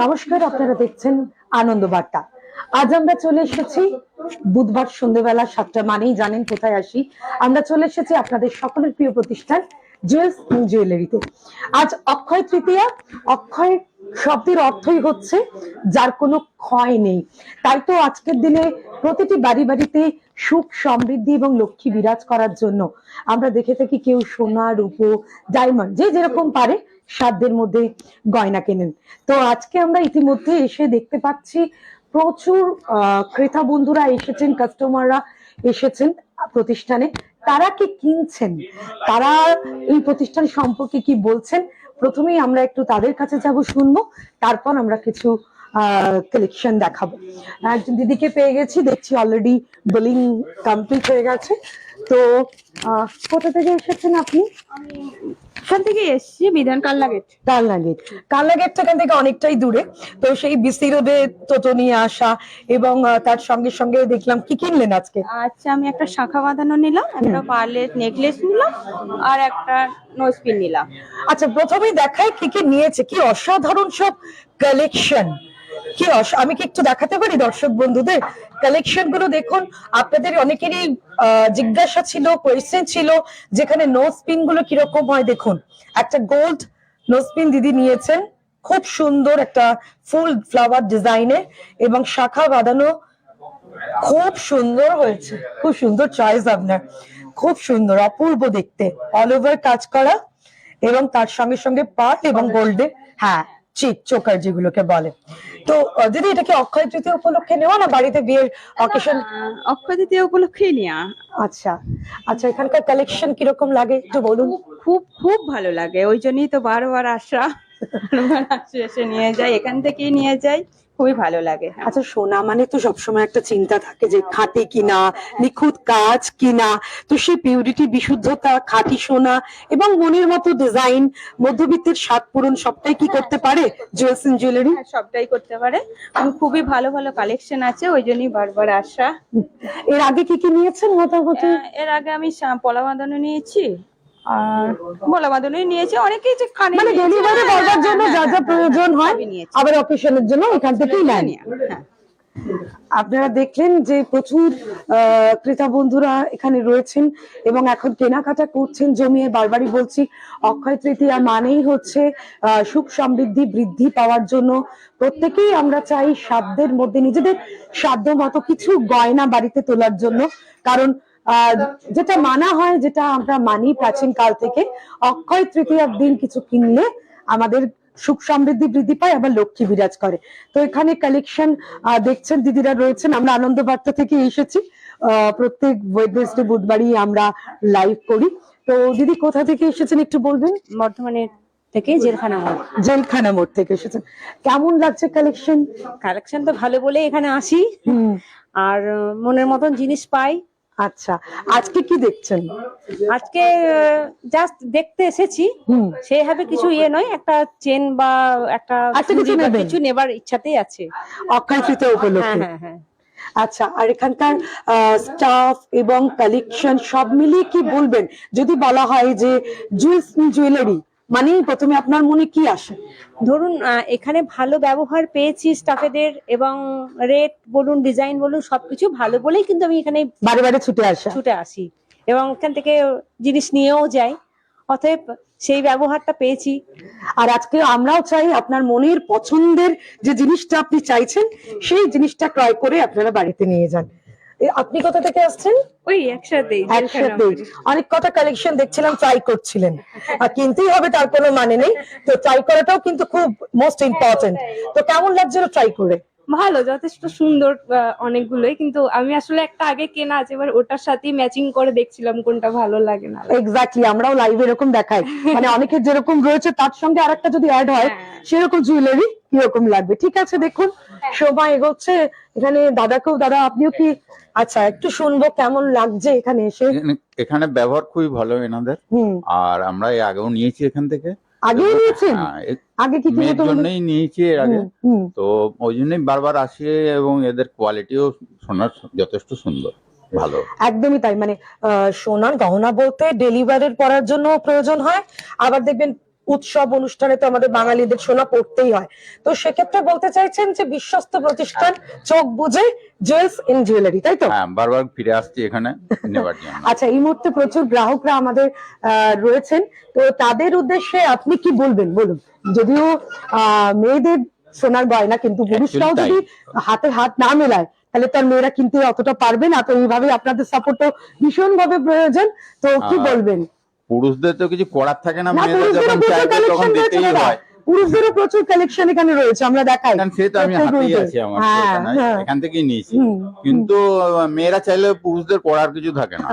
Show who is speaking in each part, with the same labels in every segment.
Speaker 1: নমস্কার, আপনারা দেখছেন আনন্দ বার্তা। আজ আমরা চলে এসেছি বুধবার সন্ধ্যেবেলা 7টা মানেই জানেন কোথায় আসি। আমরা চলে এসেছি আপনাদের সকলের প্রিয় প্রতিষ্ঠান জুয়েলস জুয়েলারিতে। আজ অক্ষয় তৃতীয়া। অক্ষয় শব্দের অর্থই হচ্ছে যার কোনো ক্ষয় নেই। তাই তো আজকের দিনে প্রতিটি বাড়ি বাড়িতে সুখ সমৃদ্ধি এবং লক্ষ্মী বিরাজ করার জন্য আমরা দেখে থাকি কেউ সোনা রূপো ডায়মন্ড যে যেরকম পারে সাধ্যের মধ্যে গয়না কেনেন। তো আজকে আমরা ইতিমধ্যে এসে দেখতে পাচ্ছি প্রচুর ক্রেতা বন্ধুরা এসেছেন, কাস্টমাররা এসেছেন প্রতিষ্ঠানে। তারা কি কিনছেন, তারা এই প্রতিষ্ঠান সম্পর্কে কি বলছেন, প্রথমেই আমরা একটু তাদের কাছে যাব, শুনবো, তারপর আমরা কিছু কালেকশন দেখাবো। একজন দিদিকে পেয়ে গেছি, দেখছি অলরেডি বিলিং কমপ্লিট হয়ে গেছে। তো কোথা থেকে এসেছেন আপনি?
Speaker 2: এখান থেকে এসছি বিধান কাল্লা গেট।
Speaker 1: কাল্লা গেট এখান থেকে অনেকটাই দূরে। তো সেই বিসি রোডে টোটো নিয়ে আসা এবং তার সঙ্গে সঙ্গে দেখলাম কি কিনলেন আজকে?
Speaker 2: আচ্ছা, আমি একটা শাখা বাঁধানো নিলাম, একটা পার্লের নেকলেস নিলাম, আর একটা নোজপিন নিলাম।
Speaker 1: আচ্ছা, প্রথমেই দেখাই কি কি নিয়েছে। কি অসাধারণ সব কালেকশন! আমি কি একটু দেখাতে পারি দর্শক বন্ধুদের কালেকশন গুলো? দেখুন, আপনাদের অনেকেরই জিজ্ঞাসা ছিল, কোয়েশ্চেন ছিল যেখানে নোজ পিন গুলো কিরকম হয়। দেখুন, একটা গোল্ড নোজ পিন দিদি নিয়েছেন, খুব সুন্দর একটা ফুল ফ্লাওয়ার ডিজাইনে এবং শাখা বাঁধানো, খুব সুন্দর হয়েছে, খুব সুন্দর চয়েস আপনার, খুব সুন্দর, অপূর্ব দেখতে, অল ওভার কাজ করা এবং তার সঙ্গে সঙ্গে পার্ল এবং গোল্ডে, হ্যাঁ, চিক চোকার যেগুলোকে বলে। তো দিদি, এটা কি অক্ষয় তৃতীয়া উপলক্ষে নেওয়া না বাড়িতে বিয়ের অকেশন?
Speaker 2: অক্ষয় তৃতীয়া উপলক্ষে নেওয়া।
Speaker 1: আচ্ছা আচ্ছা, এখানকার কালেকশন কিরকম লাগে একটু বলুন।
Speaker 2: খুব খুব ভালো লাগে, ওই জন্যই তো বারবার আসা, এসে নিয়ে যাই, এখান থেকেই নিয়ে যাই, খুবই ভালো লাগে।
Speaker 1: আচ্ছা, সোনা মানে তো সবসময় একটা চিন্তা থাকে যে খাঁটি কিনা, নিখুঁত কাজ কিনা। তো সেই পিউরিটি, বিশুদ্ধতা, খাঁটি সোনা এবং মনের মতো ডিজাইন, মধ্যবিত্তের স্বাদ পূরণ সবটাই কি করতে পারে জুয়েলস এন্ড জুয়েলারি?
Speaker 2: সবটাই করতে পারে। খুবই ভালো ভালো কালেকশন আছে, ওই জন্যই বারবার আসা।
Speaker 1: এর আগে কি কি নিয়েছেন মোটামুটি?
Speaker 2: এর আগে আমি পলা বাঁধানো নিয়েছি, আর বলা বাঁধানোই নিয়েছি, অনেকেই যে কানে
Speaker 1: মানে ডেলিভারি করার জন্য যা যা প্রয়োজন হয়, আবার অকেশনের জন্য এখান থেকেই নেন। আপনারা দেখলেন যে প্রচুর ক্রেতা বন্ধুরা এখানে রয়েছেন এবং এখন কেনাকাটা করছেন জমিয়ে। বারবারই বলছি, অক্ষয় তৃতীয়া মানেই হচ্ছে সুখ সমৃদ্ধি বৃদ্ধি পাওয়ার জন্য প্রত্যেকেই আমরা চাই সাধ্যের মধ্যে নিজেদের সাধ্য মতো কিছু গয়না বাড়িতে তোলার জন্য। কারণ যেটা মানা হয়, যেটা আমরা মানি প্রাচীন কাল থেকে, অক্ষয় তৃতীয়ার দিন কিছু কিনলে আমাদের সুখ সমৃদ্ধি বৃদ্ধি পায়, আবার লক্ষ্মী বিরাজ করে। তো এখানে কালেকশন দেখছেন, দিদিরা রয়েছেন। আমরা আনন্দ বার্তা থেকে এসেছি, প্রত্যেক ওয়েডনেসডে বুধবারই আমরা লাইভ করি। তো দিদি, কোথা থেকে এসেছেন একটু বলবেন?
Speaker 2: বর্ধমানের থেকে
Speaker 1: জেলখানা মোড় থেকে এসেছেন। কেমন লাগছে কালেকশন?
Speaker 3: কালেকশন তো ভালো বলে এখানে আসি, আর মনের মতন জিনিস পাই।
Speaker 1: আচ্ছা, আজকে কি দেখছেন?
Speaker 3: আজকে জাস্ট দেখতে এসেছি, সেইভাবে কিছু নয়, একটা চেন বা একটা কিছু নেবার ইচ্ছাতেই আছে
Speaker 1: অক্ষয় তৃতীয়া উপলক্ষে।
Speaker 3: হ্যাঁ হ্যাঁ।
Speaker 1: আচ্ছা, আর এখানকার স্টাফ এবং কালেকশন সব মিলিয়ে কি বলবেন? যদি বলা হয় যে জুয়েলস জুয়েলারি মানে প্রথমে আপনার মনে কি আসে?
Speaker 3: ধরুন, এখানে ভালো ব্যবহার পেয়েছি স্টাফেদের, এবং রেট বলুন, ডিজাইন বলুন, সবকিছু ভালো বলেই কিন্তু আমি এখানে
Speaker 1: বারে বারে ছুটে আসি
Speaker 3: এবং এখান থেকে জিনিস নিয়েও যাই, অতএব সেই ব্যবহারটা পেয়েছি।
Speaker 1: আর আজকে আমরাও চাই আপনার মনের পছন্দের যে জিনিসটা আপনি চাইছেন সেই জিনিসটা ক্রয় করে আপনারা বাড়িতে নিয়ে যান। আপনি কোথা থেকে আসছেন?
Speaker 3: ওই একসাথেই
Speaker 1: একসাথে অনেক কটা কালেকশন দেখছিলাম, ট্রাই করছিলেন। আর কিনতেই হবে তার কোনো মানে নেই, তো ট্রাই করাটাও কিন্তু খুব মোস্ট ইম্পর্টেন্ট। তো কেমন লাগছিল ট্রাই করে?
Speaker 3: ভালো, যথেষ্ট সুন্দর অনেকগুলোই, কিন্তু আমি আসলে একটা আগে কেনা আছে, এবার ওটার সাথে ম্যাচিং করে দেখছিলাম কোনটা ভালো লাগে না।
Speaker 1: এক্স্যাক্টলি, আমরাও লাইভে এরকম দেখাই, মানে অনেকের যেরকম রয়েছে তার সঙ্গে আরেকটা যদি অ্যাড হয় সেরকম জুয়েলারি কিরকম লাগবে। ঠিক আছে, দেখুন সময় এগোচ্ছে, এখানে দাদা আপনিও কি, আচ্ছা একটু শুনবো কেমন লাগছে এখানে এসে।
Speaker 4: এখানে ব্যবহার খুবই ভালো এনাদের, আর আমরা এর আগেও নিয়েছি এখান থেকে।
Speaker 1: আগে নিয়েছেন? আগে কি
Speaker 4: মেয়ের জন্যই নিয়েছি এর আগে, তো ওই জন্যই বারবার আসি, এবং এদের কোয়ালিটিও সোনার যথেষ্ট সুন্দর, ভালো।
Speaker 1: একদমই তাই, মানে সোনার গহনা বলতে ডেলিভারির পরার জন্য প্রয়োজন হয়, আবার দেখবেন উৎসব অনুষ্ঠানে তো আমাদের বাঙালিদের সোনা পড়তেই হয়। তো সেক্ষেত্রে বলতে চাইছেন যে বিশ্বস্ত প্রতিষ্ঠান চোখ বুঝে জুয়েলস ইন জুয়েলারি, তাই তো?
Speaker 4: হ্যাঁ, বারবার ফিরে আসছি এখানে নেবার জন্য।
Speaker 1: আচ্ছা, এই মুহূর্তে প্রচুর গ্রাহকরা আমাদের রয়েছেন, তো তাদের উদ্দেশ্যে আপনি কি বলবেন বলুন। যদিও মেয়েদের সোনার গয়না, কিন্তু পুরুষরাও যদি হাতে হাত না মেলায় তাহলে তার মেয়েরা কিন্তু অতটা পারবে না, তো এইভাবে আপনাদের সাপোর্টও ভীষণ ভাবে প্রয়োজন। তো কি বলবেন?
Speaker 4: পুরুষদের তো কিছু করার থাকে না,
Speaker 1: না,
Speaker 4: মেয়েদের যখন চাইবে তখন দিতেই হয়।
Speaker 1: পুরুষদেরও প্রচুর কালেকশন এখানে রয়েছে, আমরা দেখাই।
Speaker 4: সে তো আমি হাতেই আছি, আমার এখান থেকেই নিয়েছি, কিন্তু মেয়েরা চাইলে পুরুষদের করার কিছু থাকে না,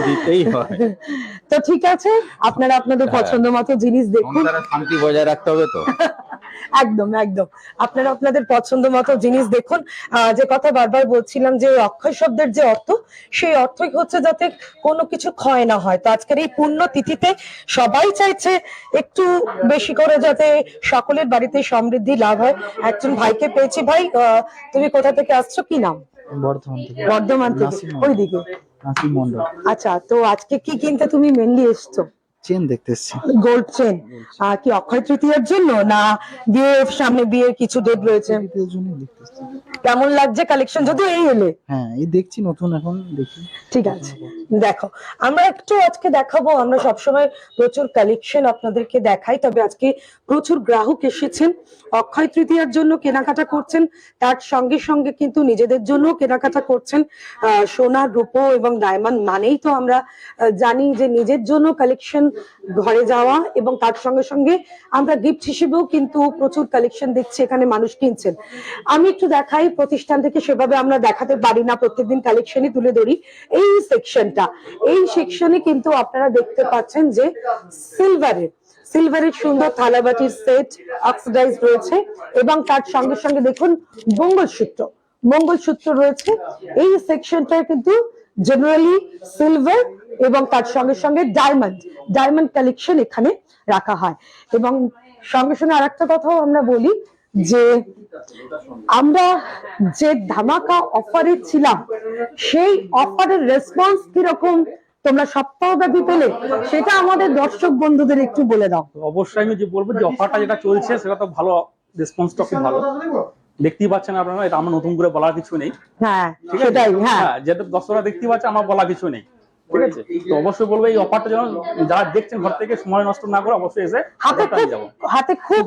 Speaker 4: দিতেই হয়।
Speaker 1: তো ঠিক আছে, আপনারা আপনাদের পছন্দ মতো জিনিস দেখুন,
Speaker 4: শান্তি বজায় রাখতে হবে তো।
Speaker 1: একদম একদম, আপনারা আপনাদের পছন্দ মতো জিনিস দেখুন। যে কথা বারবার বলছিলাম যে অক্ষয় শব্দের যে অর্থ, সেই অর্থই হচ্ছে যাতে কোনো কিছু ক্ষয় না হয়। তো আজকের এই পুণ্য তিথিতে সবাই চাইছে একটু বেশি করে যাতে সকলের বাড়িতে সমৃদ্ধি লাভ হয়। একজন ভাইকে পেয়েছি। ভাই, তুমি কোথা থেকে আসছো, কি নাম? বর্ধমান থেকে। ওইদিকে
Speaker 5: নাসিম মন্ডল।
Speaker 1: আচ্ছা, তো আজকে কি কিনতে তুমি মেনলি এসছো?
Speaker 5: চেন দেখতে এসেছি।
Speaker 1: গোল্ড চেন, কি অক্ষয় তৃতীয়ার জন্য, না বিয়ের সামনে, বিয়ের কিছু ডেট রয়েছে?
Speaker 5: এর জন্যই দেখতে এসেছি।
Speaker 1: কেমন লাগছে কালেকশন? যদি এই এলে।
Speaker 5: হ্যাঁ, এই দেখছি নতুন, এখন দেখি।
Speaker 1: ঠিক আছে, দেখো আমরা একটু আজকে দেখাবো। আমরা সবসময় প্রচুর কালেকশন আপনাদেরকে দেখাই, তবে আজকে প্রচুর গ্রাহক এসেছেন অক্ষয় তৃতীয়ার জন্য কেনাকাটা করছেন, তার সঙ্গে সঙ্গে কিন্তু নিজেদের জন্য কেনাকাটা করছেন। সোনার, রূপো এবং ডায়মন্ড মানেই তো আমরা জানি যে নিজের জন্য কালেকশন ঘরে যাওয়া, এবং তার সঙ্গে সঙ্গে আমরা গিফট হিসেবেও কিন্তু প্রচুর কালেকশন দেখছি এখানে মানুষ কিনছেন। আমি একটু দেখাই, প্রতিষ্ঠান থেকে সেভাবে আমরা দেখাতে পারি না, প্রত্যেকদিন কালেকশনই তুলে ধরি। এই সেকশনটা, এই সেকশনে কিন্তু আপনারা দেখতে পাচ্ছেন যে সিলভারের সুন্দর থালাবাটির সেট অক্সিডাইজ রয়েছে, এবং তার সঙ্গে সঙ্গে দেখুন মঙ্গলসূত্র রয়েছে। এই সেকশনটায় কিন্তু জেনারেলি সিলভার এবং তার সঙ্গে সঙ্গে ডায়মন্ড কালেকশন এখানে রাখা হয়। এবং সঙ্গে সঙ্গে আরেকটা কথাও আমরা বলি যে আমরা যে ধামাকা অফারে ছিলাম, সেই অফারের রেসপন্স কিরকম তোমরা সপ্তাহব্যাপী পেলে, সেটা আমাদের দর্শক বন্ধুদের একটু বলে দাও।
Speaker 6: অবশ্যই আমি যে বলবো যে অফারটা যেটা চলছে সেটা তো ভালো, রেসপন্সটা খুব ভালো, দেখতেই পাচ্ছেন আপনারা, এটা আমার নতুন করে বলার কিছু নেই।
Speaker 1: হ্যাঁ,
Speaker 6: ঠিক আছে,
Speaker 1: সেটাই। হ্যাঁ,
Speaker 6: যেটা দর্শকরা দেখতে পাচ্ছে আমার বলা কিছু নেই, ঠিক আছে। তো অবশ্যই বলবো এই অফারটা যেন যারা দেখছেন ঘর থেকে সময় নষ্ট না করে অবশ্যই এসে
Speaker 1: হাতে খুব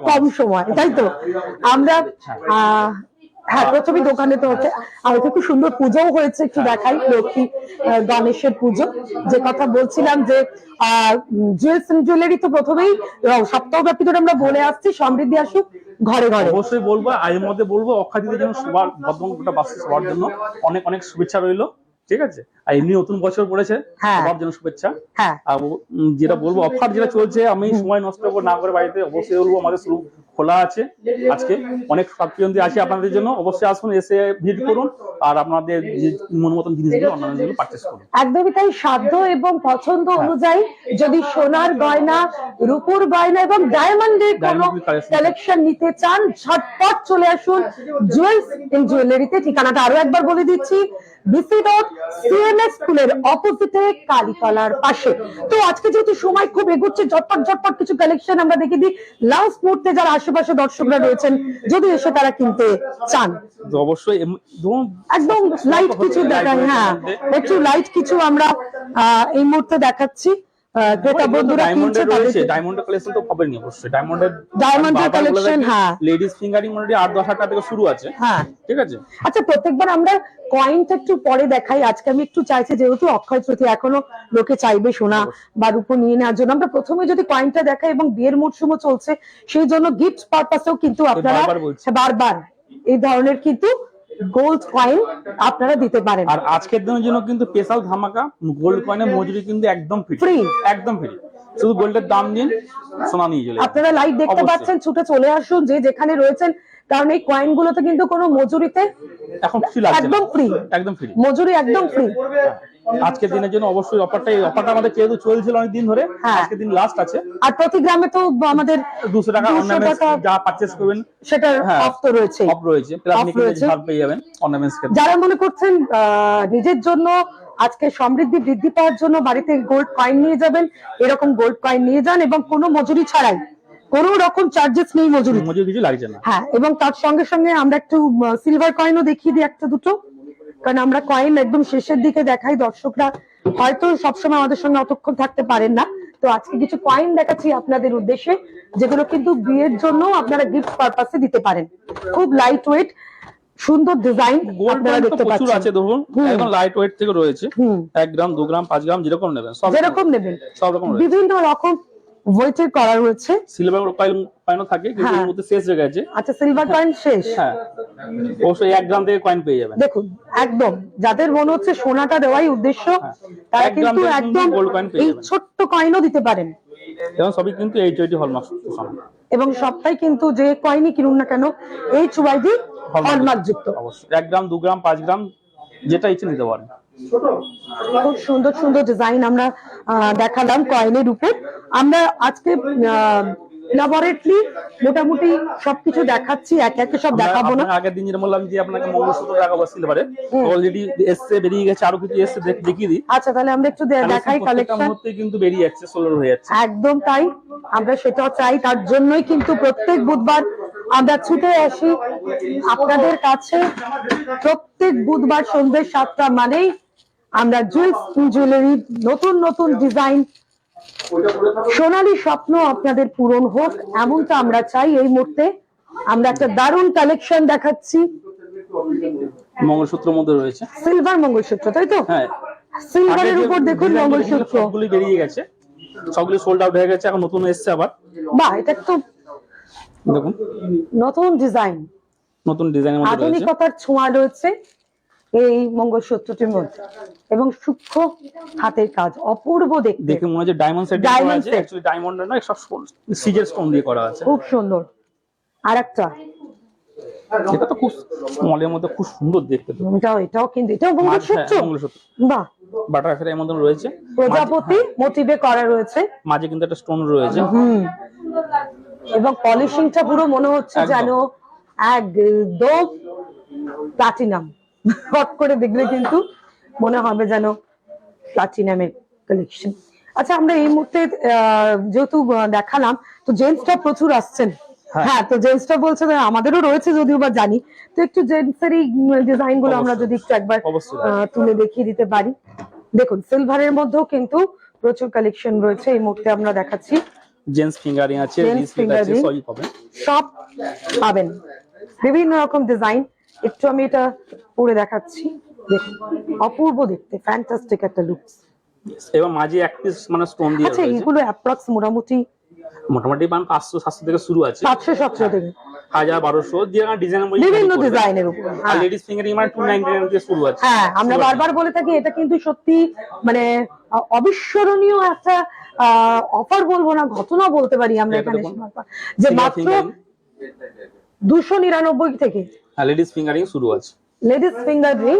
Speaker 1: কম সময়, তাই তো? আমরা হ্যাঁ, প্রথমে দোকানে তো হচ্ছে, আর খুব সুন্দর পুজোও হয়েছে, একটু দেখাই। লক্ষ্মী গণেশের পুজো, যে কথা বলছিলাম যে জুয়েলস এন্ড জুয়েলারি তো প্রথমেই সপ্তাহব্যাপী ধরে আমরা বলে আসছি সমৃদ্ধি আসুক ঘরে ঘরে।
Speaker 6: অবশ্যই বলবো, এর মধ্যে বলবো অক্ষয় তৃতীয়ার জন্য সবার, বর্ধমান বাসী সবার জন্য অনেক অনেক শুভেচ্ছা রইলো, ঠিক আছে। আর এমনি নতুন বছর পড়েছে, সবার জন্য শুভেচ্ছা। আর যেটা বলবো, অফার যেটা চলছে, আমি সময় নষ্ট না করে বাড়িতে অবশ্যই বলবো আমাদের শুরু খোলা আছে আজকে, অনেক ছাত্রছাত্রী আছে আপনাদের জন্য, অবশ্যই আসুন, এসে ভিজিট করুন, আর আপনাদের যে মন মতন জিনিসগুলো অন্যান্য জিনিসগুলো পারচেজ করুন।
Speaker 1: একদমই তাই, সাধ্য এবং পছন্দ অনুযায়ী যদি সোনার গয়না, রূপোর গয়না এবং ডায়মন্ডের কোনো কালেকশন নিতে চান, ঝটপট চলে আসুন জুয়েলস ইন জুয়েলারিতে। ঠিকানাটা আরো একবার বলে দিচ্ছি, বিসি রোড, সিএমএস স্কুলের অপোজিটে, কালীতলার পাশে। তো আজকে যেহেতু সময় খুব এগোচ্ছে, ঝটপট কিছু কালেকশন আমরা দেখে দিই। লাস্ট মুহূর্তে যারা আশেপাশে দর্শকরা রয়েছেন, যদি এসে তারা কিনতে চান,
Speaker 6: অবশ্যই
Speaker 1: একদম লাইট কিছু দেখাই। হ্যাঁ, একটু লাইট কিছু আমরা এই মুহূর্তে দেখাচ্ছি। ক্রেতা বন্ধুরা কিনছে তাদের
Speaker 6: ডায়মন্ডের কালেকশন তো পাবেনই অবশ্যই। ডায়মন্ডের
Speaker 1: কালেকশন, হ্যাঁ
Speaker 6: লেডিস ফিঙ্গারিং মোটামুটি 8-10 হাজার টাকা থেকে শুরু আছে,
Speaker 1: হ্যাঁ।
Speaker 6: ঠিক আছে।
Speaker 1: আচ্ছা, প্রত্যেকবার আমরা কয়েনটা একটু পরে দেখাই, আজকে আমি একটু চাইছি যেহেতু অক্ষয় তৃতীয়া এখনো লোকে চাইবে সোনা বা রূপো নিয়ে নেওয়ার জন্য, আমরা প্রথমে যদি কয়েনটা দেখাই এবং বিয়ের মরশুমও চলছে সেই জন্য গিফট পারপাসেও কিন্তু আপনারা বারবার এই ধরনের কিন্তু গোল্ড কয়েন আপনারা দিতে পারেন।
Speaker 6: আর আজকের দিনের জন্য কিন্তু স্পেশাল ধামাকা, গোল্ড কয়েনের মজুরি কিন্তু একদম ফ্রি, একদম ফ্রি। শুধু গোল্ডের দাম দিন, সোনা নিয়ে চলে
Speaker 1: আপনারা লাইভ দেখতে পাচ্ছেন, ছুটে চলে আসুন যে যেখানে রয়েছেন, কারণ এই কয়েন গুলোতে কিন্তু কোনো মজুরিতে
Speaker 6: এখন ফ্রি লাগছে,
Speaker 1: একদম ফ্রি,
Speaker 6: একদম ফ্রি
Speaker 1: মজুরি একদম ফ্রি।
Speaker 6: আজকের দিনের জন্য অবশ্যই অফারটা আমাদের যেহেতু চলছিল অনেক দিন ধরে, আজকের দিন লাস্ট আছে।
Speaker 1: আর প্রতি গ্রামে তো আমাদের
Speaker 6: 200 টাকা অর্নামেন্টস যা পারচেজ করবেন
Speaker 1: সেটা অফ তো রয়েছে,
Speaker 6: অফ রয়েছে, প্লাস নিকেলে ছাড় পেয়ে যাবেন অর্নামেন্টস ক্ষেত্রে।
Speaker 1: যারা মনে করছেন নিজের জন্য আজকে সমৃদ্ধি বৃদ্ধি পাওয়ার জন্য বাড়িতে গোল্ড কয়েন নিয়ে যাবেন, এরকম গোল্ড কয়েন নিয়ে যান এবং কোনো মজুরি ছাড়াই, কোনো রকম চার্জেস নেই, মজুরি
Speaker 6: কিছু লাগছে না।
Speaker 1: হ্যাঁ, এবং তার সঙ্গে সঙ্গে আমরা একটু সিলভার কয়েনও দেখিয়ে দিই একটা দুটো, কারণ আমরা কয়েন একদম শেষের দিকে দেখাই, দর্শকরা হয়তো সবসময় আমাদের সঙ্গে অতক্ষণ থাকতে পারেন না, তো আজকে কিছু কয়েন দেখাচ্ছি আপনাদের উদ্দেশ্যে, যেগুলো কিন্তু বিয়ের জন্য আপনারা গিফট পারপাসে দিতে পারেন। খুব লাইট ওয়েট, সুন্দর ডিজাইন আপনারা দেখতে পাচ্ছেন,
Speaker 6: প্রচুর আছে দেখুন, একদম লাইট ওয়েট থেকে রয়েছে, 1 গ্রাম 2 গ্রাম 5 গ্রাম যেরকম নেবেন,
Speaker 1: যেরকম নেবেন
Speaker 6: সব রকম রয়েছে,
Speaker 1: বিভিন্ন রকম ওয়েটের করা রয়েছে।
Speaker 6: সিলভার কয়েনও থাকে কিন্তু এর মধ্যে শেষ হয়ে গেছে।
Speaker 1: আচ্ছা, সিলভার কয়েন শেষ,
Speaker 6: হ্যাঁ অবশ্যই 1 গ্রাম থেকে কয়েন পেয়ে যাবেন।
Speaker 1: দেখুন একদম যাদের মনে হচ্ছে সোনাটা দেওয়াই উদ্দেশ্য, তারা কিন্তু একদম এই ছোট্ট কয়েনও দিতে পারেন,
Speaker 6: এবং সবই কিন্তু এইচআইডি হলমার্ক
Speaker 1: এবং সবটাই কিন্তু যে কয়েনই কিনুন না কেন এইচআইডি হলমার্ক যুক্ত।
Speaker 6: অবশ্যই 1 গ্রাম 2 গ্রাম 5 গ্রাম যেটা ইচ্ছে নিতে পারেন।
Speaker 1: খুব সুন্দর সুন্দর ডিজাইন আমরা দেখালাম কয়েনের উপর। আমরা আজকে elaborately মোটামুটি সবকিছু দেখাচ্ছি, একে একে সব দেখাবো না।
Speaker 6: আগের দিন যেটা বললাম যে আপনাকে মঙ্গলসূত্র দেখাবো সিলভারে, অলরেডি এসছে, বেরিয়ে গেছে, আরো কিছু এসছে, দেখিয়ে দিই।
Speaker 1: আচ্ছা, তাহলে আমরা একটু দেখাই কালেকশন।
Speaker 6: কিন্তু বেরিয়ে যাচ্ছে, সোলার হয়ে যাচ্ছে,
Speaker 1: একদম তাই, আমরা সেটাও চাই, তার জন্যই কিন্তু প্রত্যেক বুধবার আমরা ছুটে আসি আপনাদের কাছে। প্রত্যেক বুধবার সন্ধ্যে 7টা মানেই আমরা জুয়েলারি নতুন নতুন ডিজাইন, সোনালী স্বপ্ন আপনাদের পূরণ হোক এমনটা আমরা চাই। এই মুহূর্তে আমরা একটা দারুণ কালেকশন দেখাচ্ছি,
Speaker 6: মঙ্গলসূত্রের মধ্যে রয়েছে
Speaker 1: সিলভার মঙ্গলসূত্র, তাই তো?
Speaker 6: হ্যাঁ,
Speaker 1: সিলভারের উপর দেখুন মঙ্গলসূত্র,
Speaker 6: সবগুলি বেরিয়ে গেছে, সবগুলি সোল্ড আউট হয়ে গেছে, এখন নতুন এসছে আবার।
Speaker 1: বাহ, এটা তো
Speaker 6: দেখুন
Speaker 1: নতুন ডিজাইন,
Speaker 6: নতুন ডিজাইনের মধ্যে রয়েছে,
Speaker 1: আধুনিকতার ছোঁয়া রয়েছে এই মঙ্গলসূত্রটির মধ্যে, এবং সূক্ষ্ম হাতের কাজ, অপূর্ব দেখতে,
Speaker 6: দেখে মনে হচ্ছে ডায়মন্ড সেট করা আছে, অ্যাকচুয়ালি ডায়মন্ড নয়, সব সিজের স্টোন দিয়ে করা আছে,
Speaker 1: খুব সুন্দর। আরেকটা
Speaker 6: এটা তো খুব স্মলের মধ্যে খুব সুন্দর দেখতে,
Speaker 1: এটাও কিন্তু এটাও মঙ্গলসূত্র, বাহ,
Speaker 6: বাটার আকারের মধ্যে রয়েছে,
Speaker 1: প্রজাপতি মোটিভে করা রয়েছে,
Speaker 6: মাঝে কিন্তু একটা স্টোন রয়েছে,
Speaker 1: এবং পলিশিংটা পুরো মনে হচ্ছে যেন একদম প্লাটিনাম, হট করে দেখলে কিন্তু মনে হবে যেন প্লাটিনামের কালেকশন। আচ্ছা, আমরা এই মুহূর্তে যেহেতু দেখালাম, তো জেন্টসটা প্রচুর আসছেন, হ্যাঁ, তো জেন্টসটা বলছে আমাদেরও রয়েছে যদিও বা জানি, তো একটু জেন্টসেরই ডিজাইন গুলো আমরা যদি একটু একবার তুলে দেখিয়ে দিতে পারি। দেখুন, সিলভারের মধ্যেও কিন্তু প্রচুর কালেকশন রয়েছে, এই মুহূর্তে আমরা দেখাচ্ছি।
Speaker 6: জেন্টস ফিঙ্গারিং আছে, রিস্ট আছে, সবই পাবেন,
Speaker 1: সব পাবেন, বিভিন্ন রকম ডিজাইন। একটু আমি এটা পরে দেখাচ্ছি, দেখুন অপূর্ব দেখতে, ফ্যান্টাস্টিক একটা লুকস,
Speaker 6: এবং মাঝে এক পিস মানে স্টোন দিয়ে
Speaker 1: আচ্ছা, এগুলো অ্যাপ্রক্স মোটামুটি
Speaker 6: 500-700 থেকে শুরু আছে,
Speaker 1: 500-700 থেকে
Speaker 6: 1000-1200 যে ডিজাইন,
Speaker 1: বিভিন্ন ডিজাইনের উপর।
Speaker 6: আর লেডিস ফিঙ্গারিং মানে 299 থেকে শুরু আছে।
Speaker 1: হ্যাঁ, আমরা বারবার বলে থাকি এটা কিন্তু সত্যি মানে অবিস্মরণীয় একটা অফার বলবো না, ঘটনা বলতে পারি আমরা এখানে, যে মাত্র 299 থেকে
Speaker 6: লেডিস ফিঙ্গারিং শুরু আছে,
Speaker 1: লেডিস ফিঙ্গার রিং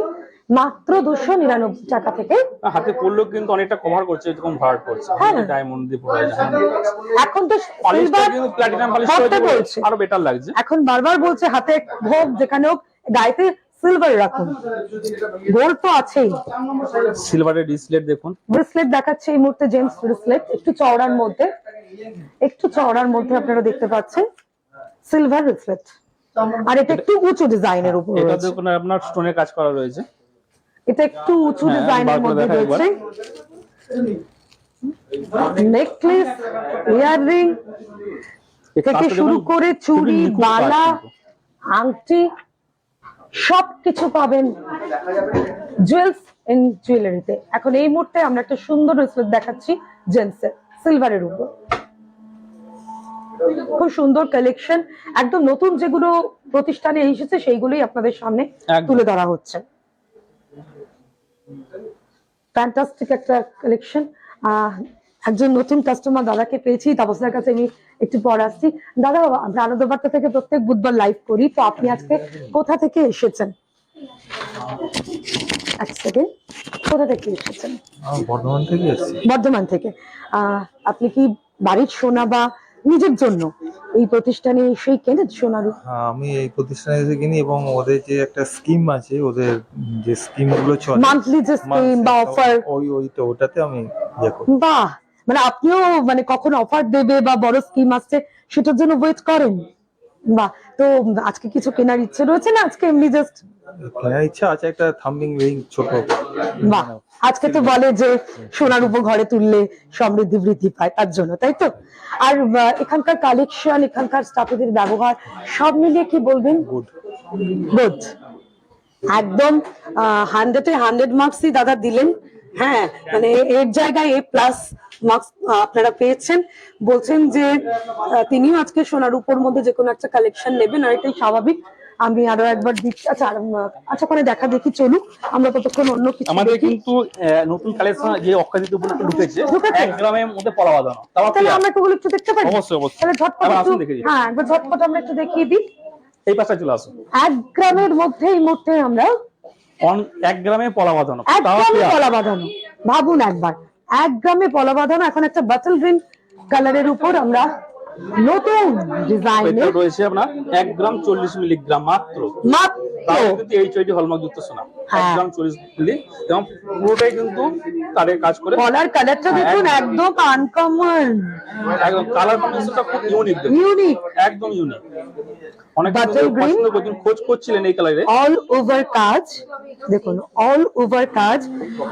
Speaker 1: মাত্র 299 টাকা থেকে।
Speaker 6: হাতে পড়লেও কিন্তু অনেকটা কভার করছে, এরকম ভার্ট করছে, ডায়মন্ড দিয়ে পড়া যায়,
Speaker 1: এখন তো
Speaker 6: পলিশটা কিন্তু প্লাটিনাম পলিশ হয়েছে, আরো বেটার লাগছে।
Speaker 1: এখন বারবার বলছে হাতে হোক যেখানে হোক গায়েতে সিলভার রাখুন, গোল্ড তো আছেই।
Speaker 6: সিলভারের ব্রেসলেট দেখুন,
Speaker 1: ব্রেসলেট দেখাচ্ছে এই মুহূর্তে, জেন্টস ব্রেসলেট একটু চওড়ার মধ্যে, আপনারা দেখতে পাচ্ছেন সিলভার ব্রেসলেট, আর এটা একটু উঁচু ডিজাইনের উপর
Speaker 6: এটা
Speaker 1: রয়েছে,
Speaker 6: দেখুন আপনার স্টোনের কাজ করা রয়েছে,
Speaker 1: এটা একটু উঁচু ডিজাইনের মধ্যে রয়েছে, নেকলেস, ইয়াররিং থেকে শুরু করে চুড়ি, বালা, আংটি সবকিছু পাবেন জুয়েলস ইন জুয়েলারিতে। এখন এই মুহূর্তে আমরা একটা সুন্দর ব্রেসলেট দেখাচ্ছি জেন্টসের, সিলভারের উপর। খুব সুন্দর কালেকশন, একদম নতুন যেগুলো প্রতিষ্ঠানে এসেছে সেইগুলোই আপনাদের সামনে তুলে ধরা হচ্ছে। ফ্যান্টাস্টিক একটা কালেকশন। একজন নতুন কাস্টমার দাদাকে পেয়েছি, তাপসদার কাছে আমি একটু পরে আসছি। দাদা, আমরা আনন্দবার্তা থেকে প্রত্যেক বুধবার লাইভ করি, তো আপনি আজকে কোথা থেকে এসেছেন? এক সেকেন্ড, কোথা থেকে এসেছেন?
Speaker 7: বর্ধমান থেকে এসেছি।
Speaker 1: বর্ধমান থেকে। আপনি কি বাড়ির সোনা বা নিজের জন্য এই প্রতিষ্ঠানে সেই কেনেন সোনার?
Speaker 7: হ্যাঁ, আমি এই প্রতিষ্ঠানে এসে কিনি এবং ওদের যে একটা স্কিম আছে, ওদের যে স্কিম গুলো চলে
Speaker 1: মান্থলি যে স্কিম বা অফার,
Speaker 7: ওটাতে আমি ইয়ে করি।
Speaker 1: বাহ, মানে আপনিও মানে কখন অফার দেবে বা বড় স্কিম আসছে সেটার জন্য ওয়েট করেন? বাহ, তো আজকে কিছু কেনার ইচ্ছে রয়েছে না আজকে এমনি জাস্ট
Speaker 7: কেনার ইচ্ছা আছে, একটা থাম্বিং রিং ছোট।
Speaker 1: বাহ, আজকে তো বলে যে সোনার উপর ঘরে তুললে সমৃদ্ধি বৃদ্ধি পায়, তার জন্য, তাই তো? আর এখানকার কালেকশন, এখানকার স্টাফেদের ব্যবহার সব মিলিয়ে কি বলবেন?
Speaker 7: গুড।
Speaker 1: গুড, একদম 100-এ 100 মার্কসই দাদা দিলেন। হ্যাঁ, মানে এর জায়গায় A+ মার্কস আপনারা পেয়েছেন। বলছেন যে তিনিও আজকে সোনার উপর মধ্যে যে কোনো একটা কালেকশন নেবেন, আর এটাই স্বাভাবিক। আমি আরো একবার দিচ্ছি। আচ্ছা ওখানে দেখা দেখি, চলুক আমরা ততক্ষণ অন্য কিছু
Speaker 6: আমাদের
Speaker 1: দেখি।
Speaker 6: কিন্তু নতুন কালেকশন যে অক্ষাদিত উপলক্ষে ঢুকেছে
Speaker 1: ঢুকেছে?
Speaker 6: 1 গ্রামের মধ্যে পলা বাঁধানো।
Speaker 1: তাহলে আমরা ওগুলো একটু দেখতে পারি?
Speaker 6: অবশ্যই, অবশ্যই।
Speaker 1: তাহলে ঝটপট
Speaker 6: আবার
Speaker 1: একটু,
Speaker 6: আসুন দেখে দিই।
Speaker 1: হ্যাঁ একবার ঝটপট আমরা একটু দেখিয়ে দিই।
Speaker 6: এই পাশে চলে আসুন।
Speaker 1: 1 গ্রামের মধ্যে এই মুহূর্তে আমরা
Speaker 6: 1 গ্রামে পলা বাঁধানো।
Speaker 1: 1 গ্রামে পলা বাঁধানো, ভাবুন একবার, 1 গ্রামে পলা বাঁধানো। এখন একটা বাটল গ্রিন কালারের উপর আমরা নতুন ডিজাইনে
Speaker 6: এটা রয়েছে আপনার 1 গ্রাম 40 মিলিগ্রাম মাত্র। তাও কিন্তু HID হলমার্ক যুক্ত সোনা। 1 গ্রাম 40 মিলি এবং পুরোটাই কিন্তু তারের কাজ করে।
Speaker 1: কলার কালারটা দেখুন, একদম আনকমন,
Speaker 6: একদম কালার কম্বিনেশনটা খুব ইউনিক,
Speaker 1: ইউনিক,
Speaker 6: একদম ইউনিক। অনেক
Speaker 1: Bottle green,
Speaker 6: পছন্দ করছেন, খোঁজ করছিলেন এই কালারে।
Speaker 1: অল ওভার কাজ, দেখুন অল ওভার কাজ,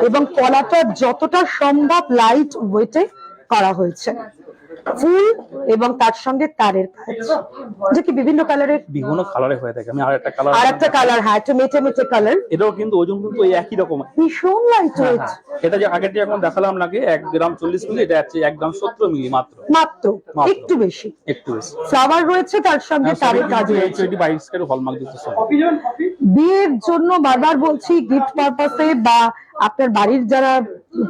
Speaker 1: এবং কলাটা যতটা সম্ভব লাইট ওয়েটে করা হয়েছে, ফুল এবং তার সঙ্গে তারের কাজ, যে কি বিভিন্ন কালারের,
Speaker 6: বিভিন্ন কালারে হয়ে থাকে। আমি আরেকটা কালার,
Speaker 1: আরেকটা কালার, হ্যাঁ একটু মেটে মেটে কালার,
Speaker 6: এটাও কিন্তু ওজন কিন্তু এই একই রকম।
Speaker 1: ভীষণ লাইট ওয়েট।
Speaker 6: এটা যে আগের যে এখন দেখালাম আপনাকে 1 গ্রাম 40 মিলি, এটা হচ্ছে 1 গ্রাম 70 মিলি মাত্র।
Speaker 1: মাত্র একটু বেশি,
Speaker 6: একটু বেশি।
Speaker 1: ফ্লাওয়ার রয়েছে, তার সঙ্গে তারের কাজ রয়েছে।
Speaker 6: HID 22 ক্যারেট হলমার্ক যুক্ত সোনা।
Speaker 1: বিয়ের জন্য বারবার বলছি, গিফট পারপাসে বা আপনার বাড়ির যারা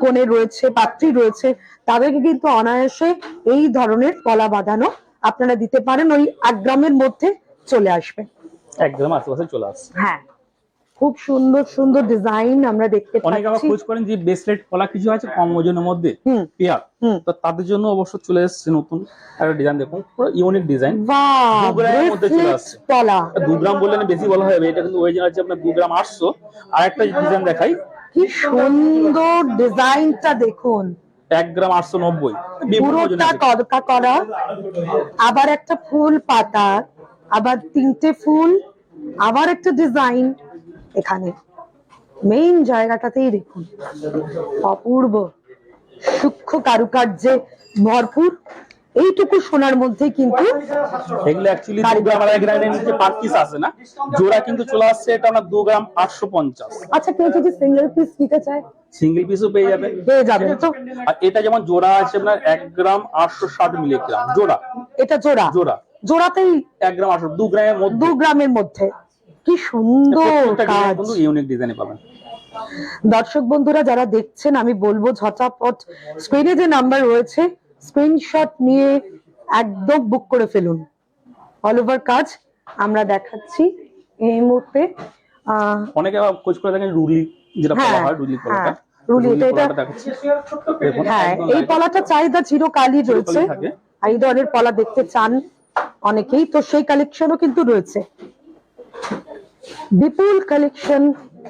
Speaker 1: কোণে রয়েছে, পাত্রী রয়েছে, তাদেরকে কিন্তু অনায়াসে এই ধরনের পলা বাঁধানো আপনারা দিতে পারেন। ওই 1 গ্রামের মধ্যে চলে আসবে,
Speaker 6: 1 গ্রাম আশেপাশে চলে আসছে।
Speaker 1: হ্যাঁ খুব সুন্দর সুন্দর ডিজাইন আমরা দেখতে
Speaker 6: অনেকে আবার
Speaker 1: পাচ্ছি।
Speaker 6: খোঁজ করেন যে ব্রেসলেট পলা কিছু আছে কম ওজনের মধ্যে পেয়ার, তো তাদের জন্য অবশ্য চলে এসেছে নতুন একটা ডিজাইন। দেখুন পুরো ইউনিক ডিজাইন,
Speaker 1: বাহ,
Speaker 6: 2 গ্রামের মধ্যে চলে আসছে।
Speaker 1: পলা
Speaker 6: 2 গ্রাম বললে না বেশি বলা হবে, এটা কিন্তু অরিজিনাল আছে আপনার 2 গ্রাম 800। আর একটা ডিজাইন দেখাই,
Speaker 1: কি সুন্দর ডিজাইনটা দেখুন,
Speaker 6: 1 গ্রাম 890 বিভিন্ন ওজনে
Speaker 1: পুরোটা
Speaker 6: আছে।
Speaker 1: কদকা করা, আবার একটা ফুল পাতা, আবার 3টে ফুল, আবার একটা ডিজাইন। এখানে মেইন জায়গাটাতেই দেখুন অপূর্ব সূক্ষ্ম কারুকার্যে ভরপুর। এইটুকু সোনার মধ্যে কিন্তু
Speaker 6: এগুলো অ্যাকচুয়ালি 2 গ্রাম আর 1 গ্রামের নিচে পার পিস আসে না, জোড়া কিন্তু চলে আসছে এটা আপনার 2 গ্রাম 850।
Speaker 1: আচ্ছা, কেউ যদি সিঙ্গেল পিস নিতে চায়
Speaker 6: সিঙ্গেল পিসও পেয়ে যাবে,
Speaker 1: পেয়ে যাবেন তো?
Speaker 6: আর এটা যেমন জোড়া আছে আপনার 1 গ্রাম 860 মিলিগ্রাম জোড়া।
Speaker 1: এটা জোড়া,
Speaker 6: জোড়া
Speaker 1: জোড়াতেই
Speaker 6: 1 গ্রাম 800, 2 গ্রামের মধ্যে,
Speaker 1: 2 গ্রামের মধ্যে। কি সুন্দর
Speaker 6: প্রত্যেকটা ডিজাইন
Speaker 1: কাজ।
Speaker 6: কিন্তু ইউনিক ডিজাইনে পাবেন।
Speaker 1: দর্শক বন্ধুরা যারা দেখছেন, আমি বলবো ঝটাপট স্ক্রিনে যে নাম্বার রয়েছে স্ক্রিনশট নিয়ে একদম বুক করে ফেলুন। অল ওভার কাজ আমরা দেখাচ্ছি এই মুহূর্তে।
Speaker 6: অনেকে আবার খোঁজ করে দেখেন রুলি, যেটা বলা হয় রুলি পলাটা।
Speaker 1: রুলি, এটা
Speaker 6: পলাটা দেখাচ্ছি দেখুন,
Speaker 1: হ্যাঁ
Speaker 6: একদম
Speaker 1: এই
Speaker 6: light।
Speaker 1: পলাটা চাহিদা চিরকালই রয়েছে,
Speaker 6: চিরকালই থাকে।
Speaker 1: এই ধরনের পলা দেখতে চান অনেকেই, তো সেই কালেকশনও কিন্তু রয়েছে। বিপুল কালেকশন,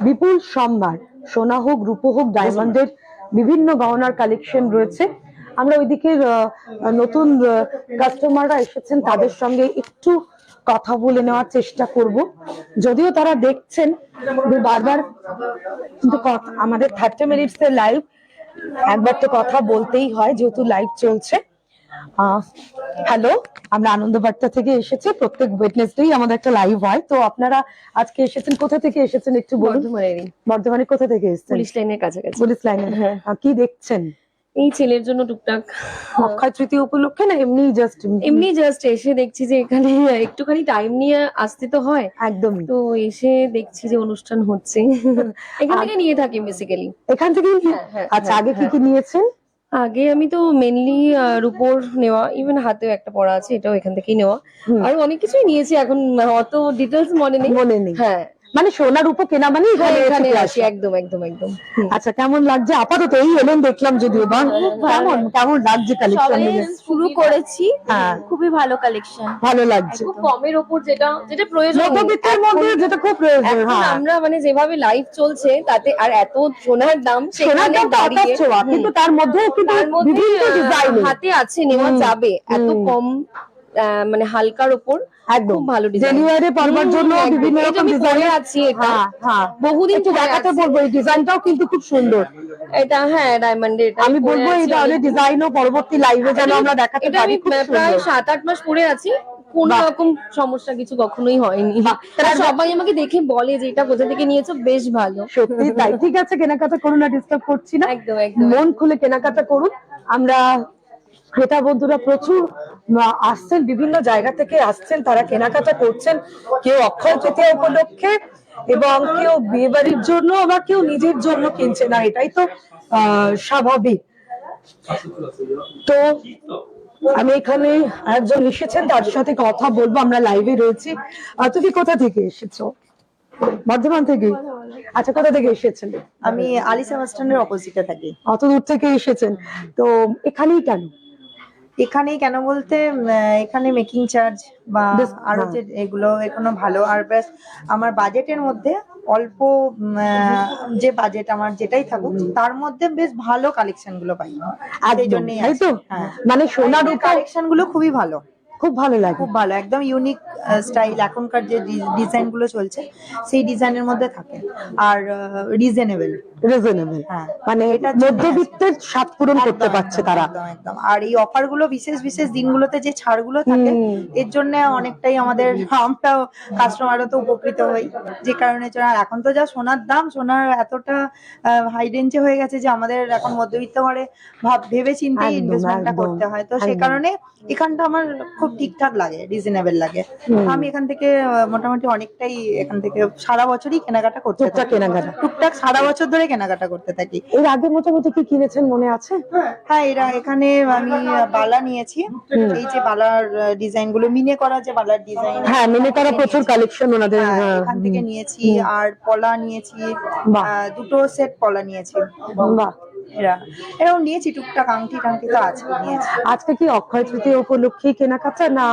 Speaker 1: বিপুল সম্ভার, সোনা হোক, রূপো হোক, ডায়মন্ডের বিভিন্ন গহনার কালেকশন রয়েছে। আমরা ওইদিকে নতুন কাস্টমাররা এসেছেন, তাদের সঙ্গে একটু কথা বলে নেওয়ার চেষ্টা করব, যদিও তারা দেখছেন বারবার, কিন্তু আমাদের 30 মিনিটস এর লাইভ একবার তো কথা বলতেই হয় যেহেতু লাইভ চলছে। হ্যালো, আমরা আনন্দবার্তা থেকে এসেছি। প্রত্যেক ওয়েডনেসডেই আমাদের একটা লাইভ হয়। তো আপনারা আজকে এসেছেন, কোথা থেকে এসেছেন একটু বলুন। বর্ধমানে কোথা থেকে এসেছেন?
Speaker 8: পুলিশ লাইনের কাছাকাছি।
Speaker 1: পুলিশ লাইনে। কি দেখছেন?
Speaker 8: এই ছেলের জন্য টুকটাক
Speaker 1: অক্ষয় তৃতীয়া উপলক্ষে না এমনি জাস্ট?
Speaker 8: এমনি জাস্ট এসে দেখছি যে এখানে একটুখানি টাইম নিয়ে আসতে তো হয়,
Speaker 1: একদমই।
Speaker 8: তো এসে দেখছি যে অনুষ্ঠান হচ্ছে। এখান থেকে নিয়ে থাকি বেসিক্যালি।
Speaker 1: এখান থেকে? আচ্ছা, আগে কি কি নিয়েছেন?
Speaker 8: আগে আমি তো মেনলি রূপোর নেওয়া, ইভেন হাতেও একটা পড়া আছে, এটাও এখান থেকেই নেওয়া। আর অনেক কিছুই নিয়েছি, এখন অত ডিটেলস মনে নেই। হ্যাঁ,
Speaker 1: মানে সোনার উপর কেনা মানে
Speaker 8: এখানে আসি, একদম একদম একদম।
Speaker 1: আচ্ছা, কেমন লাগছে আপাতত? এই এলেন দেখলাম যদিও, বা কেমন কেমন লাগছে কালেকশন?
Speaker 9: শুরু করেছি,
Speaker 1: হ্যাঁ,
Speaker 9: খুবই ভালো কালেকশন,
Speaker 1: ভালো লাগছে।
Speaker 8: খুব কমের ওপর যেটা প্রয়োজন,
Speaker 1: মধ্যবিত্তের মধ্যে যেটা খুব প্রয়োজন।
Speaker 8: এখন আমরা মানে যেভাবে লাইফ চলছে তাতে, আর এত সোনার দাম,
Speaker 1: সোনার দাম দাঁড়িয়ে, কিন্তু তার মধ্যে কিন্তু বিভিন্ন ডিজাইন
Speaker 8: হাতে আছে, নেওয়া যাবে এত কম, মানে হালকার ওপর খুব ভালো ডিজাইন।
Speaker 1: ডেলিভারি পরবার জন্য বিভিন্ন রকম ডিজাইন
Speaker 8: আছে। এটা
Speaker 1: বহুদিন তো দেখাতে বলবো, এই ডিজাইনটাও কিন্তু খুব সুন্দর।
Speaker 8: এটা হ্যাঁ ডায়মন্ডের,
Speaker 1: আমি বলবো এই ধরনের ডিজাইনও পরবর্তী লাইভে যেন আমরা দেখাতে পারি।
Speaker 8: প্রায় 7-8 মাস পরে আছি, কোন রকম সমস্যা কিছু কখনোই হয়নি। সবাই আমাকে দেখে বলে যে এটা কোথা থেকে নিয়েছো, বেশ ভালো।
Speaker 1: সত্যি তাই। ঠিক আছে, কেনাকাটা করুন, না ডিস্টার্ব করছি না,
Speaker 8: একদম একদম।
Speaker 1: মন খুলে কেনাকাটা করুন। আমরা ক্রেতা বন্ধুরা প্রচুর আসছেন, বিভিন্ন জায়গা থেকে আসছেন, তারা কেনাকাটা করছেন, কেউ অক্ষয় তৃতীয়া উপলক্ষে এবং কেউ বিয়ে বাড়ির জন্য, আবার কেউ নিজের জন্য কিনছে না, এটাই তো স্বাভাবিক। তো আমি এখানে একজন এসেছেন, তার সাথে কথা বলবো, আমরা লাইভে রয়েছি। তুমি কোথা থেকে এসেছো? বর্ধমান থেকে। আচ্ছা, কোথা থেকে এসেছেন?
Speaker 9: আমি আলিশা বাস স্ট্যান্ডের অপোজিটে থাকি।
Speaker 1: অত দূর থেকে এসেছেন, তো এখানেই কেন?
Speaker 9: এখানেই কেন বলতে, এখানে মেকিং চার্জ বা আরো যে এগুলো এখনো ভালো, আর ব্যাস আমার বাজেটের মধ্যে অল্প, যে বাজেট আমার যেটাই থাকুক তার মধ্যে বেশ ভালো কালেকশন গুলো পাই, সেই জন্যই।
Speaker 1: তাই তো, মানে সোনার
Speaker 9: কালেকশন গুলো খুবই ভালো,
Speaker 1: খুব ভালো লাগে,
Speaker 9: খুব ভালো, একদম ইউনিক স্টাইল। এখনকার যে ডিজাইন গুলো চলছে সেই ডিজাইনের মধ্যে থাকে, আর রিজনেবল।
Speaker 1: হ্যাঁ, মানে এটা মধ্যবিত্তের স্বাদ পূরণ করতে পারছে তারা।
Speaker 9: একদম একদম। আর এই অফার গুলো বিশেষ বিশেষ দিনগুলোতে যে ছাড়গুলো থাকে, এর জন্য অনেকটাই আমাদের, আমরাও কাস্টমারও তো উপকৃত হই, যে কারণে। এখন তো যা সোনার দাম, সোনার এতটা হাই রেঞ্জে হয়ে গেছে যে আমাদের এখন মধ্যবিত্ত ঘরে ভেবে চিন্তেই ইনভেস্টমেন্টটা করতে হয়। তো সেই কারণে এখানটা আমার খুব ঠিকঠাক লাগে, রিজনেবল লাগে। আমি এখান থেকে মোটামুটি অনেকটাই এখান থেকে সারা বছরই কেনাকাটা করতে থাকি, টুকটাক সারা বছর ধরে কেনাকাটা করতে থাকি।
Speaker 1: এর আগে মোটামুটি কি কিনেছেন মনে আছে?
Speaker 9: হ্যাঁ, এখানে আমি বালা নিয়েছি, এই যে বালার ডিজাইন গুলো, মিনে করা যে বালার ডিজাইন,
Speaker 1: হ্যাঁ মিনে করা প্রচুর কালেকশন ওনাদের,
Speaker 9: এখান থেকে নিয়েছি। আর পলা নিয়েছি, দুটো সেট পলা নিয়েছি।
Speaker 1: বাহ,
Speaker 9: এরকম নিয়েছি, টুকটাক আংটি টাংটি তো আছে নিয়েছি।
Speaker 1: আজকে কি অক্ষয় তৃতীয়া উপলক্ষে কেনাকাটা না?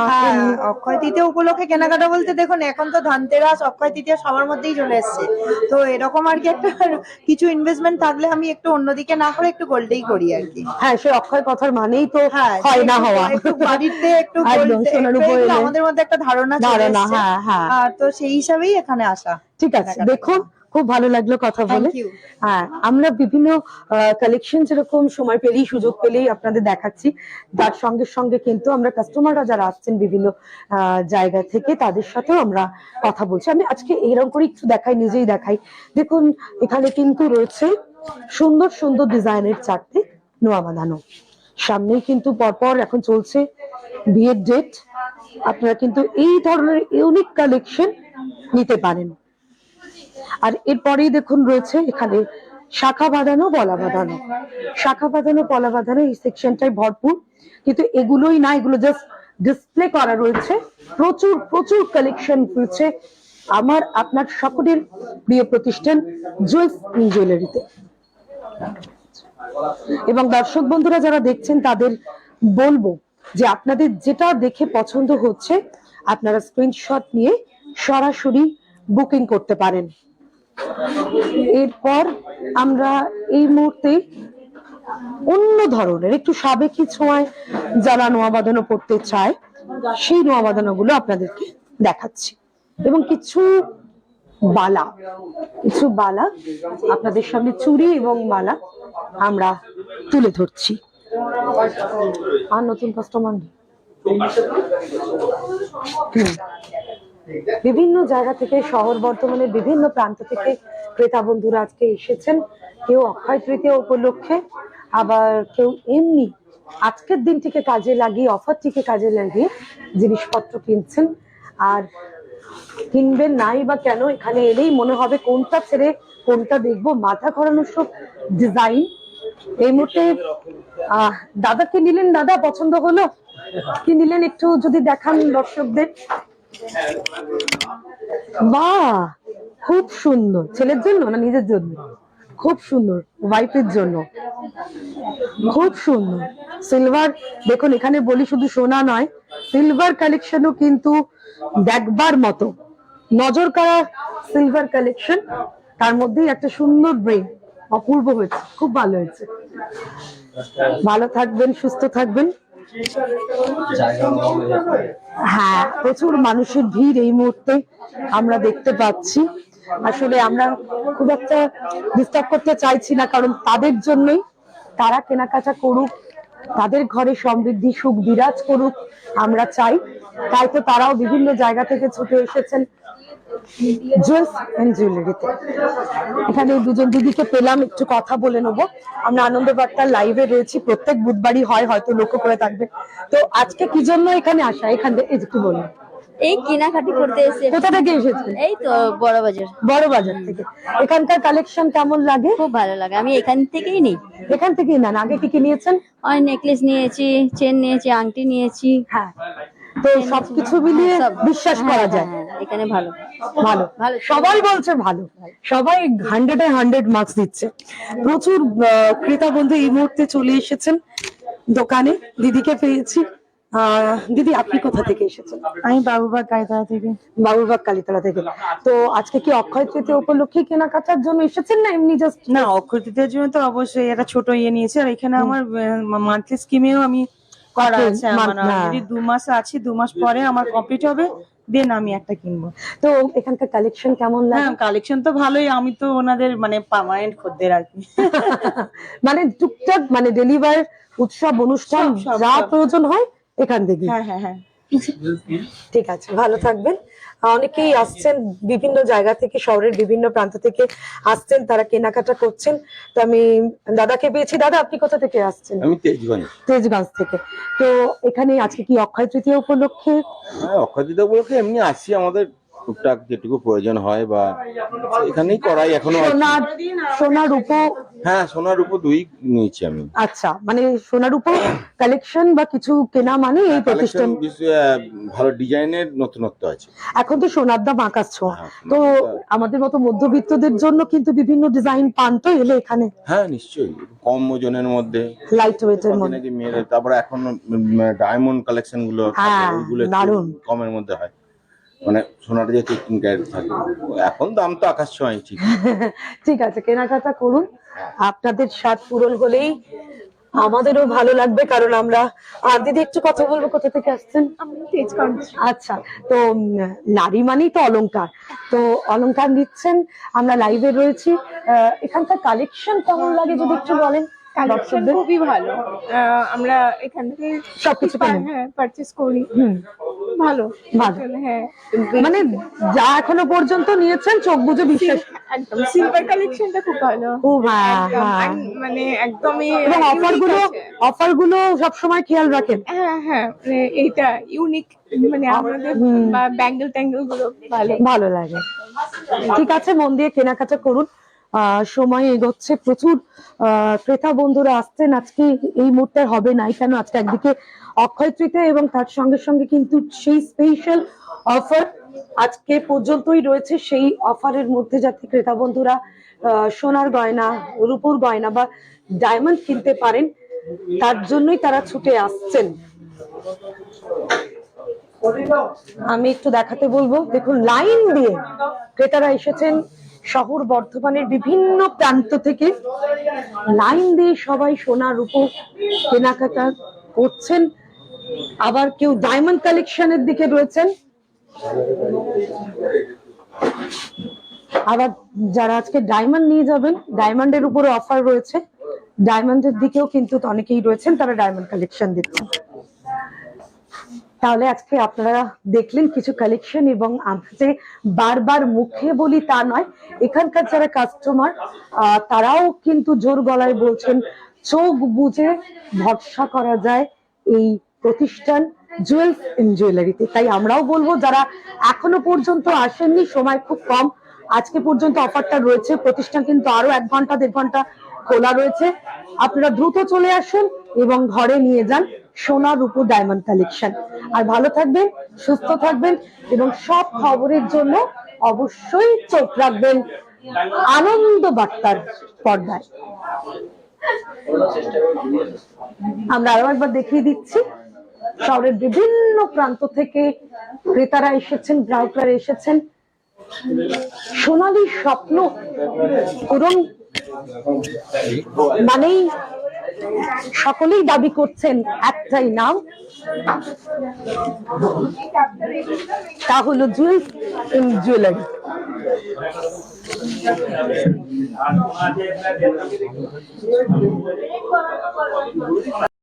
Speaker 9: অক্ষয় তৃতীয়া উপলক্ষে কেনাকাটা বলতে দেখুন, এখন তো ধনতেরাস, অক্ষয় তৃতীয়া সবার মধ্যেই চলে এসছে। তো এরকম আর কি একটা কিছু ইনভেস্টমেন্ট থাকলে আমি একটু অন্যদিকে না করে একটু গোল্ডেই করি আর কি।
Speaker 1: হ্যাঁ, সে অক্ষয় কথার মানেই তো হয় না হওয়া,
Speaker 9: একটু বাড়িতে একটু আমাদের মধ্যে একটা ধারণা চলে এসেছে। আর তো সেই হিসাবেই এখানে আসা।
Speaker 1: ঠিক আছে, দেখুন খুব ভালো লাগলো কথা বলে। হ্যাঁ, আমরা বিভিন্ন কালেকশন যেরকম সময় পেলেই, সুযোগ পেলেই আপনাদের দেখাচ্ছি, তার সঙ্গে সঙ্গে কিন্তু আমরা কাস্টমাররা যারা আসছেন বিভিন্ন জায়গা থেকে, তাদের সাথেও আমরা কথা বলছি। আমি আজকে এইরকম করে একটু দেখাই, নিজেই দেখাই। দেখুন এখানে কিন্তু রয়েছে সুন্দর সুন্দর ডিজাইনের চারটে নোয়া বাঁধানো, সামনেই কিন্তু পরপর এখন চলছে বিয়ের ডেট। আপনারা কিন্তু এই ধরনের ইউনিক কালেকশন নিতে পারেন। আর এরপরেই দেখুন রয়েছে এখানে শাখা বাঁধানো, পলা বাঁধানো, শাখা বাঁধানো, পলা বাঁধানো, এই সেকশনটাই ভরপুর। কিন্তু এগুলোই না, এগুলো জাস্ট ডিসপ্লে করা রয়েছে। প্রচুর প্রচুর কালেকশন রয়েছে আমার আপনার সকলের প্রিয় প্রতিষ্ঠান জুয়েলস ইন জুয়েলারিতে। এবং দর্শক বন্ধুরা যারা দেখছেন তাদের বলবো যে আপনাদের যেটা দেখে পছন্দ হচ্ছে আপনারা স্ক্রিনশট নিয়ে সরাসরি বুকিং করতে পারেন। এরপর আমরা এই মুহূর্তে অন্য ধরনের একটু সাবেকি ছোঁয়ায় যারা নোয়া বাঁধানো পড়তে চায়, সেই নোয়া বাঁধানো গুলো আপনাদেরকে দেখাচ্ছি। এবং কিছু বালা আপনাদের সামনে, চুড়ি এবং মালা আমরা তুলে ধরছি। আর নতুন কাস্টমার বিভিন্ন জায়গা থেকে, শহর বর্ধমানের বিভিন্ন প্রান্ত থেকে ক্রেতা বন্ধুরা আজকে এসেছেন, কেউ অক্ষয় তৃতীয়া উপলক্ষে, আবার কেউ এমনি আজকের দিনটিকে কাজে লাগিয়ে, অফারটিকে কাজে লাগিয়ে জিনিসপত্র কিনছেন। আর কিনবেন নাই বা কেন, এখানে এলেই মনে হবে কোনটা ছেড়ে কোনটা দেখবো, মাথা ঘোরানো সব ডিজাইন। এই মুহূর্তে দাদা কি নিলেন? দাদা পছন্দ হলো? কি নিলেন একটু যদি দেখান দর্শকদের। বাহ, খুব সুন্দর। ছেলের জন্য না নিজের জন্য? খুব সুন্দর, ওয়াইফের জন্য খুব সুন্দর। সিলভার, দেখুন এখানে বলি শুধু সোনা নয়, সিলভার কালেকশনও কিন্তু দেখবার মতো, নজর কাড়া সিলভার কালেকশন। তার মধ্যেই একটা সুন্দর ব্রেন, অপূর্ব হয়েছে, খুব ভালো হয়েছে। ভালো থাকবেন, সুস্থ থাকবেন। হ্যাঁ, প্রচুর মানুষের ভিড় এই মুহূর্তে আমরা দেখতে পাচ্ছি। আসলে আমরা খুব একটা ডিস্টার্ব করতে চাইছি না, কারণ তাদের জন্যই, তারা কেনাকাটা করুক, তাদের ঘরে সমৃদ্ধি সুখ বিরাজ করুক আমরা চাই। তাই তো তারাও বিভিন্ন জায়গা থেকে ছুটে এসেছেন জুয়েলস এন্ড জুয়েলারিতে। এখানে দুজন দিদিকে পেলাম, একটু কথা বলে নেবো। আমরা আনন্দবার্তার লাইভে রয়েছি, প্রত্যেক বুধবারই হয়, হয়তো লক্ষ্য করে থাকবে। তো আজকে কি জন্য এখানে আসা? এখান থেকে একটু বলুন।
Speaker 10: এই কেনাকাটি করতে এসেছি।
Speaker 1: কোথা থেকে এসেছেন?
Speaker 10: এই তো বড় বাজার।
Speaker 1: বড় বাজার থেকে। এখানকার কালেকশন কেমন লাগে?
Speaker 10: খুব ভালো লাগে, আমি এখান থেকেই নিই।
Speaker 1: এখান থেকেই নেন? আগে কি কি নিয়েছেন?
Speaker 10: অনেক নেকলেস নিয়েছি, চেন নিয়েছি, আংটি নিয়েছি।
Speaker 1: হ্যাঁ, তো সবকিছু মিলিয়ে বিশ্বাস করা যায়
Speaker 10: এখানে ভালো
Speaker 1: ভালো
Speaker 10: ভালো।
Speaker 1: সবাই বলছে ভালো, সবাই 100-এ 100 মার্কস দিচ্ছে। প্রচুর ক্রেতা বন্ধু এই মুহূর্তে চলে এসেছেন দোকানে। দিদিকে পেয়েছি। দিদি, আপনি কোথা থেকে এসেছেন?
Speaker 9: আমি বাবুবাগ কালীতলা থেকে।
Speaker 1: বাবুবাগ কালীতলা থেকে। তো আজকে কি অক্ষয় তৃতীয়া উপলক্ষে কেনাকাটার জন্য এসেছেন না এমনি জাস্ট?
Speaker 9: না, অক্ষয় তৃতীয়ার জন্য তো অবশ্যই একটা ছোট ইয়ে নিয়েছি। আর এখানে আমার মান্থলি স্কিমেও আমি করা আছে। আমার যদি 2 মাস আছে, 2 মাস পরে আমার কমপ্লিট হবে, দেন আমি একটা কিনবো।
Speaker 1: তো এখানকার কালেকশন কেমন লাগে?
Speaker 9: হ্যাঁ, কালেকশন তো ভালোই। আমি তো ওনাদের মানে পার্মানেন্ট খদ্দের আর কি।
Speaker 1: মানে টুকটাক, মানে ডেলিভার, উৎসব অনুষ্ঠান যা প্রয়োজন হয় এখান থেকে।
Speaker 9: হ্যাঁ হ্যাঁ হ্যাঁ,
Speaker 1: ঠিক আছে, ভালো থাকবেন। অনেকেই আসছেন বিভিন্ন জায়গা থেকে, শহরের বিভিন্ন প্রান্ত থেকে আসছেন, তারা কেনাকাটা করছেন। তো আমি দাদাকে পেয়েছি। দাদা, আপনি কোথা থেকে আসছেন?
Speaker 11: আমি তেজগঞ্জ।
Speaker 1: তেজগঞ্জ থেকে। তো এখানে আজকে কি অক্ষয় তৃতীয়া উপলক্ষে?
Speaker 11: হ্যাঁ, অক্ষয় তৃতীয়া উপলক্ষে এমনি আসছি, আমাদের টুকটাক যেটুকু প্রয়োজন হয় বা এখানেই করাই এখনো।
Speaker 1: সোনার উপর?
Speaker 11: হ্যাঁ, সোনার উপর 2ই নিয়েছি আমি।
Speaker 1: আচ্ছা, মানে সোনার উপর কালেকশন বা কিছু কেনা মানে এই প্রতিষ্ঠান
Speaker 11: ভালো ডিজাইনের নতুনত্ব আছে।
Speaker 1: এখন তো সোনার দাম আকাশ ছোঁয়া। তো আমাদের মতো মধ্যবিত্তদের জন্য কিন্তু বিভিন্ন ডিজাইন পান তো এলে এখানে?
Speaker 11: হ্যাঁ, নিশ্চয়ই। কম ওজনের মধ্যে,
Speaker 1: লাইট ওয়েটের মধ্যে।
Speaker 11: মেয়েদের তারপরে এখন ডায়মন্ড কালেকশন গুলো, ওইগুলো দারুণ কমের মধ্যে হয়। মানে সোনাটা যেহেতু 18 ক্যারেট থাকে, এখন দাম তো আকাশ ছোঁয়াই। ঠিক
Speaker 1: ঠিক আছে, কেনাকাটা করুন। আপনাদের স্বাদ পূরণ হলেই আমাদেরও ভালো লাগবে, কারণ আমরা। আর দিদি, একটু কথা বলবো, কোথা থেকে আসছেন? আচ্ছা, তো নারী মানেই তো অলংকার, তো অলংকার নিচ্ছেন, আমরা লাইভে রয়েছি। এখানকার কালেকশন কেমন লাগে যদি একটু বলেন?
Speaker 3: কালেকশন খুবই ভালো। আমরা এখান থেকে
Speaker 1: সবকিছু
Speaker 3: পারচেজ করি। ভালো
Speaker 1: ভালো।
Speaker 3: হ্যাঁ,
Speaker 1: মানে যা এখনো পর্যন্ত নিয়েছেন চোখ বুঝে বিশ্বাস।
Speaker 3: একদম সিলভার কালেকশনটা খুব ভালো।
Speaker 1: খুব, হ্যাঁ,
Speaker 3: মানে একদমই।
Speaker 1: এবং অফারগুলো সবসময় খেয়াল রাখেন।
Speaker 3: হ্যাঁ হ্যাঁ, মানে এইটা ইউনিক, মানে আমাদের ব্যাঙ্গেল ট্যাঙ্গেল গুলো
Speaker 1: ভালো লাগে। ঠিক আছে, মন দিয়ে কেনাকাটা করুন। সময় এগোচ্ছে, প্রচুর ক্রেতা বন্ধুরা আসছেন। আজকে এই মুহূর্তে হবে নাই কেন, আজকে একদিকে অক্ষয় তৃতীয়া এবং তার সঙ্গে সঙ্গে কিন্তু সেই স্পেশাল অফার আজকে পর্যন্তই রয়েছে। সেই অফারের মধ্যে যাতে ক্রেতা বন্ধুরা সোনার গয়না, রূপোর গয়না বা ডায়মন্ড কিনতে পারেন, তার জন্যই তারা ছুটে আসছেন। আমি একটু দেখাতে বলবো, দেখুন লাইন দিয়ে ক্রেতারা এসেছেন শহর বর্ধমানের বিভিন্ন প্রান্ত থেকে। লাইন দিয়ে সবাই সোনা রূপো কেনাকাটা করছেন। আবার কেউ ডায়মন্ড কালেকশনের দিকে রয়েছেন, আবার যারা আজকে ডায়মন্ড নিয়ে যাবেন, ডায়মন্ডের উপরে অফার রয়েছে, ডায়মন্ডের দিকেও কিন্তু অনেকেই রয়েছেন, তারা ডায়মন্ড কালেকশন দিচ্ছেন। তাহলে আজকে আপনারা দেখলেন কিছু কালেকশন, এবং আমরা যে বারবার মুখে বলি তা নয়, এখানকার যারা কাস্টমার তারাও কিন্তু জোর গলায় বলছেন চোখ বুঝে ভরসা করা যায় এই প্রতিষ্ঠান জুয়েলস ইন জুয়েলারিতে। তাই আমরাও বলবো যারা এখনো পর্যন্ত আসেননি, সময় খুব কম, আজকে পর্যন্ত অফারটা রয়েছে, প্রতিষ্ঠান কিন্তু আরো 1 ঘন্টা 1.5 ঘন্টা খোলা রয়েছে। আপনারা দ্রুত চলে আসুন এবং ঘরে নিয়ে যান সোনা রূপো ডায়মন্ড কালেকশন। আর ভালো থাকবেন, সুস্থ থাকবেন, এবং সব খবরের জন্য অবশ্যই চোখ রাখবেন আনন্দ বার্তার পর্দায়। আমরা আরো একবার দেখিয়ে দিচ্ছি, শহরের বিভিন্ন প্রান্ত থেকে ক্রেতারা এসেছেন, গ্রাহকরা এসেছেন। সোনালী স্বপ্ন পূরণ মানেই সকলেই দাবি করছেন একটাই নাম, তা হলো জুয়েলস ইন জুয়েলারি।